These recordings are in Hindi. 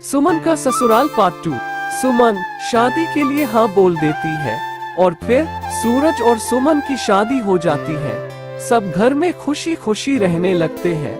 सुमन का ससुराल पार्ट 2। सुमन शादी के लिए हाँ बोल देती है और फिर सूरज और सुमन की शादी हो जाती है। सब घर में खुशी खुशी रहने लगते हैं।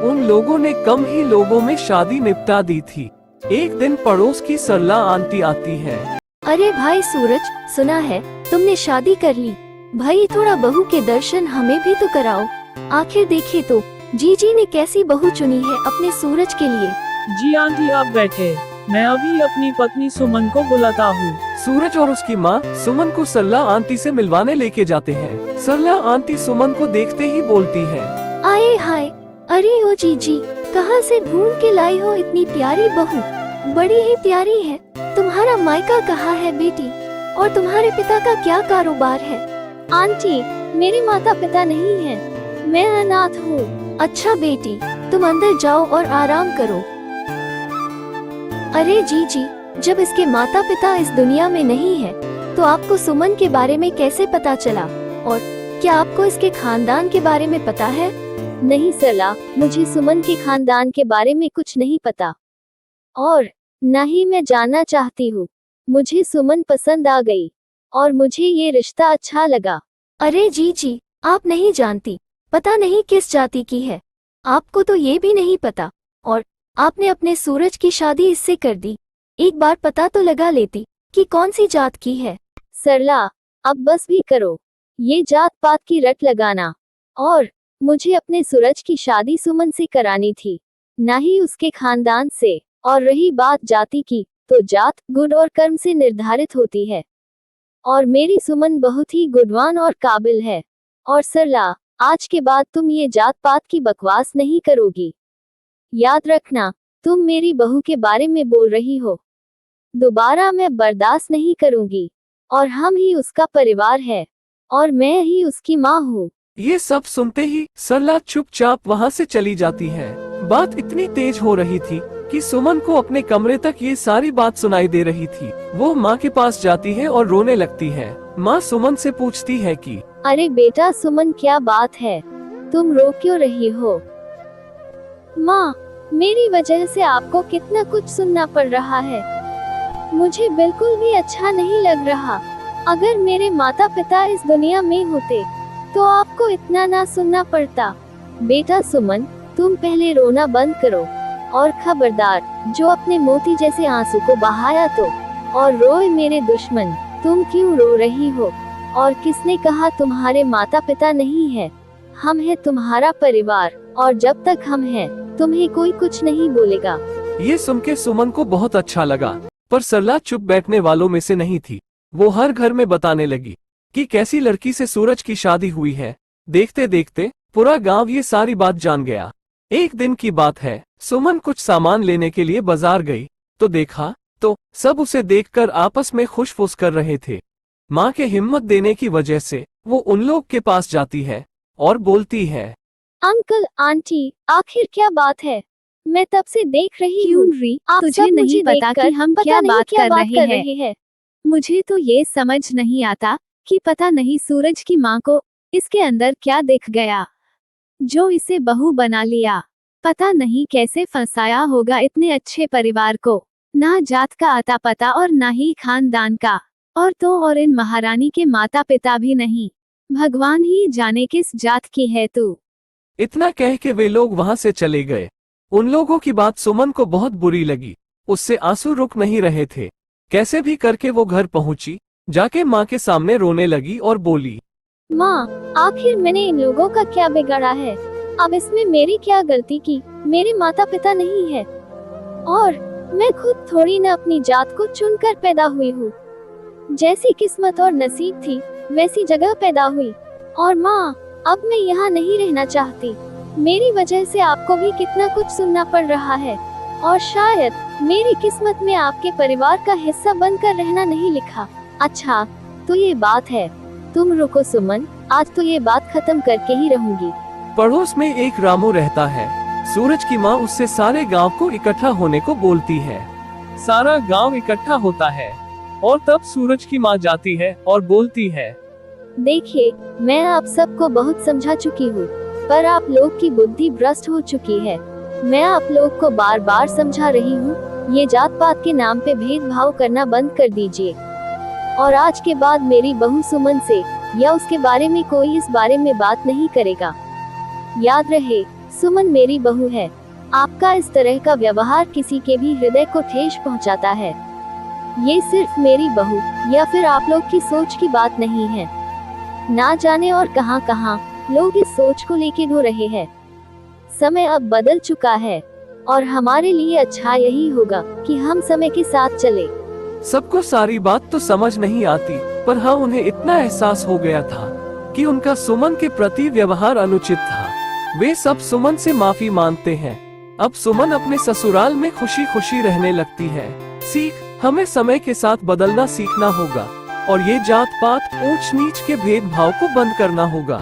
उन लोगों ने कम ही लोगों में शादी निपटा दी थी। एक दिन पड़ोस की सरला आंटी आती है। अरे भाई सूरज, सुना है तुमने शादी कर ली। भाई थोड़ा बहू के दर्शन हमें भी तो कराओ। आखिर देखे तो जीजी ने कैसी बहू चुनी है अपने सूरज के लिए। जी आंटी, आप बैठे, मैं अभी अपनी पत्नी सुमन को बुलाता हूँ। सूरज और उसकी माँ सुमन को सरला आंटी से मिलवाने लेके जाते हैं। सरला आंटी सुमन को देखते ही बोलती है, आए हाय, अरे ओ जीजी, कहाँ से ढूंढ के लाई हो इतनी प्यारी बहू। बड़ी ही प्यारी है। तुम्हारा मायका कहाँ है बेटी, और तुम्हारे पिता का क्या कारोबार है। आंटी, मेरे माता पिता नहीं हैं, मैं अनाथ हूँ। अच्छा बेटी, तुम अंदर जाओ और आराम करो। अरे जीजी, जब इसके माता पिता इस दुनिया में नहीं है, तो आपको सुमन के बारे में कैसे पता चला, और क्या आपको इसके खानदान के बारे में पता है। नहीं सरला, मुझे सुमन के खानदान के बारे में कुछ नहीं पता, और न ही मैं जानना चाहती हूँ। मुझे सुमन पसंद आ गई और मुझे ये रिश्ता अच्छा लगा। अरे जीजी, आप नहीं जानती, पता नहीं किस जाति की है। आपको तो ये भी नहीं पता, और आपने अपने सूरज की शादी इससे कर दी। एक बार पता तो लगा लेती कि कौन सी जात की है। सरला, अब बस भी करो ये जात पात की रट लगाना। और मुझे अपने सूरज की शादी सुमन से करानी थी, न ही उसके खानदान से। और रही बात जाति की, तो जात गुण और कर्म से निर्धारित होती है, और मेरी सुमन बहुत ही गुणवान और काबिल है। और सरला, आज के बाद तुम ये जात पात की बकवास नहीं करोगी। याद रखना, तुम मेरी बहू के बारे में बोल रही हो। दोबारा मैं बर्दाश्त नहीं करूंगी। और हम ही उसका परिवार है, और मैं ही उसकी माँ हूँ। ये सब सुनते ही सरला चुपचाप वहाँ से चली जाती है। बात इतनी तेज हो रही थी कि सुमन को अपने कमरे तक ये सारी बात सुनाई दे रही थी। वो माँ के पास जाती है और रोने लगती है। माँ सुमन से पूछती है कि अरे बेटा सुमन, क्या बात है, तुम रो क्यों रही हो। माँ, मेरी वजह से आपको कितना कुछ सुनना पड़ रहा है। मुझे बिल्कुल भी अच्छा नहीं लग रहा। अगर मेरे माता पिता इस दुनिया में होते, तो आपको इतना ना सुनना पड़ता। बेटा सुमन, तुम पहले रोना बंद करो, और खबरदार जो अपने मोती जैसे आंसू को बहाया तो। और रोए मेरे दुश्मन, तुम क्यों रो रही हो। और किसने कहा तुम्हारे माता पिता नहीं है। हम हैं तुम्हारा परिवार, और जब तक हम हैं, तुम्हें कोई कुछ नहीं बोलेगा। ये सुन के सुमन को बहुत अच्छा लगा, पर सरला चुप बैठने वालों में से नहीं थी। वो हर घर में बताने लगी कि कैसी लड़की से सूरज की शादी हुई है। देखते देखते पूरा गांव ये सारी बात जान गया। एक दिन की बात है, सुमन कुछ सामान लेने के लिए बाजार गई, तो देखा तो सब उसे देखकर आपस में खुश कर रहे थे। माँ के हिम्मत देने की वजह से वो उन लोग के पास जाती है और बोलती है, अंकल आंटी, आखिर क्या बात है। मैं तब से देख रही हूँ, आप तुझे सब नहीं मुझे पता कि हम क्या बात कर रहे हैं। मुझे तो ये समझ नहीं आता कि पता नहीं सूरज की माँ को इसके अंदर क्या दिख गया, जो इसे बहू बना लिया। पता नहीं कैसे फंसाया होगा इतने अच्छे परिवार को। ना जात का आता पता और ना ही खानदान का, और तो और इन महारानी के माता पिता भी नहीं। भगवान ही जाने किस जात की है तू। इतना कह के वे लोग वहाँ से चले गए। उन लोगों की बात सुमन को बहुत बुरी लगी। उससे आंसू रुक नहीं रहे थे। कैसे भी करके वो घर पहुंची, जाके माँ के सामने रोने लगी और बोली, माँ, आखिर मैंने इन लोगों का क्या बिगाड़ा है। अब इसमें मेरी क्या गलती की। मेरे माता पिता नहीं है, और मैं खुद थोड़ी न अपनी जात को चुनकर पैदा हुई हूँ। जैसी किस्मत और नसीब थी, वैसी जगह पैदा हुई। और माँ, अब मैं यहाँ नहीं रहना चाहती। मेरी वजह से आपको भी कितना कुछ सुनना पड़ रहा है, और शायद मेरी किस्मत में आपके परिवार का हिस्सा बनकर रहना नहीं लिखा। अच्छा, तो ये बात है। तुम रुको सुमन, आज तो ये बात खत्म करके ही रहूंगी। पड़ोस में एक रामू रहता है। सूरज की माँ उससे सारे गांव को इकट्ठा होने को बोलती है। सारा गांव इकट्ठा होता है, और तब सूरज की माँ जाती है और बोलती है, देखिए, मैं आप सबको बहुत समझा चुकी हूँ, पर आप लोग की बुद्धि भ्रष्ट हो चुकी है। मैं आप लोग को बार बार समझा रही हूँ ये जात पात के नाम पे भेदभाव करना बंद कर दीजिए। और आज के बाद मेरी बहू सुमन से या उसके बारे में कोई इस बारे में बात नहीं करेगा। याद रहे, सुमन मेरी बहू है। आपका इस तरह का व्यवहार किसी के भी हृदय को ठेस पहुंचाता है। ये सिर्फ मेरी बहू या फिर आप लोग की सोच की बात नहीं है। ना जाने और कहां कहां लोग इस सोच को लेके ढो रहे हैं। समय अब बदल चुका है और हमारे लिए अच्छा यही होगा कि हम समय के साथ चले। सबको सारी बात तो समझ नहीं आती, पर हाँ उन्हें इतना एहसास हो गया था कि उनका सुमन के प्रति व्यवहार अनुचित था। वे सब सुमन से माफी मांगते हैं। अब सुमन अपने ससुराल में खुशी खुशी रहने लगती है। सीख, हमें समय के साथ बदलना सीखना होगा और ये जात पात ऊंच नीच के भेदभाव को बंद करना होगा।